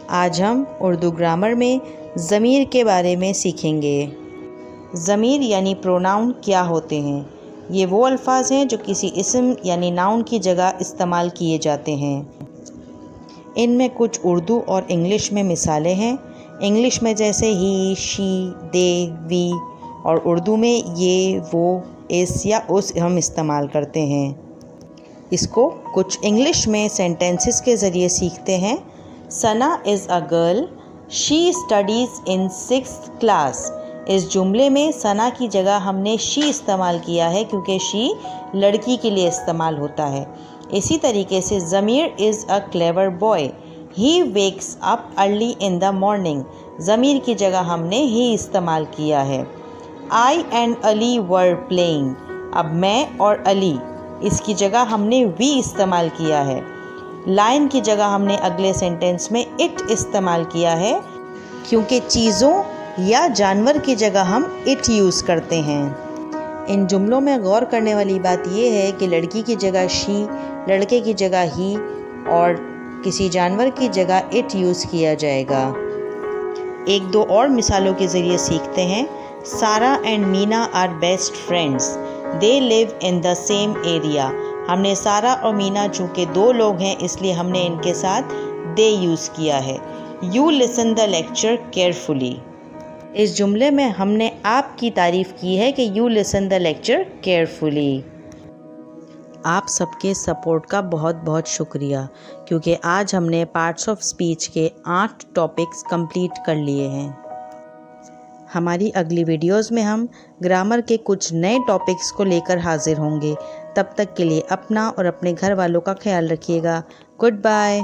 आज हम उर्दू ग्रामर में ज़मीर के बारे में सीखेंगे। ज़मीर यानी प्रोनाउन क्या होते हैं? ये वो अल्फाज हैं जो किसी इस्म यानी नाउन की जगह इस्तेमाल किए जाते हैं। इनमें कुछ उर्दू और इंग्लिश में मिसालें हैं। इंग्लिश में जैसे ही, शी, दे, वी, और उर्दू में ये, वो, इस या उस हम इस्तेमाल करते हैं। इसको कुछ इंग्लिश में सेंटेंसेस के ज़रिए सीखते हैं। Sana is a girl, she studies in 6th class. इस जुमले में सना की जगह हमने शी इस्तेमाल किया है क्योंकि शी लड़की के लिए इस्तेमाल होता है। इसी तरीके से Zameer is a clever boy, he wakes up early in the morning. Zameer की जगह हमने ही इस्तेमाल किया है। I and Ali were playing, अब मैं और अली, इसकी जगह हमने वी इस्तेमाल किया है। लाइन की जगह हमने अगले सेंटेंस में इट इस्तेमाल किया है क्योंकि चीज़ों या जानवर की जगह हम इट यूज़ करते हैं। इन जुमलों में गौर करने वाली बात यह है कि लड़की की जगह शी, लड़के की जगह ही और किसी जानवर की जगह इट यूज़ किया जाएगा। एक दो और मिसालों के ज़रिए सीखते हैं। Sara and Meena are best friends, they live in the same area. हमने सारा और मीना चूँकि दो लोग हैं इसलिए हमने इनके साथ दे यूज़ किया है। You listen the lecture carefully, इस जुमले में हमने आपकी तारीफ़ की है कि you listen the lecture carefully. आप सबके सपोर्ट का बहुत बहुत शुक्रिया क्योंकि आज हमने पार्ट्स ऑफ स्पीच के 8 टॉपिक्स कंप्लीट कर लिए हैं। हमारी अगली वीडियोस में हम ग्रामर के कुछ नए टॉपिक्स को लेकर हाजिर होंगे। तब तक के लिए अपना और अपने घर वालों का ख्याल रखिएगा। Good bye.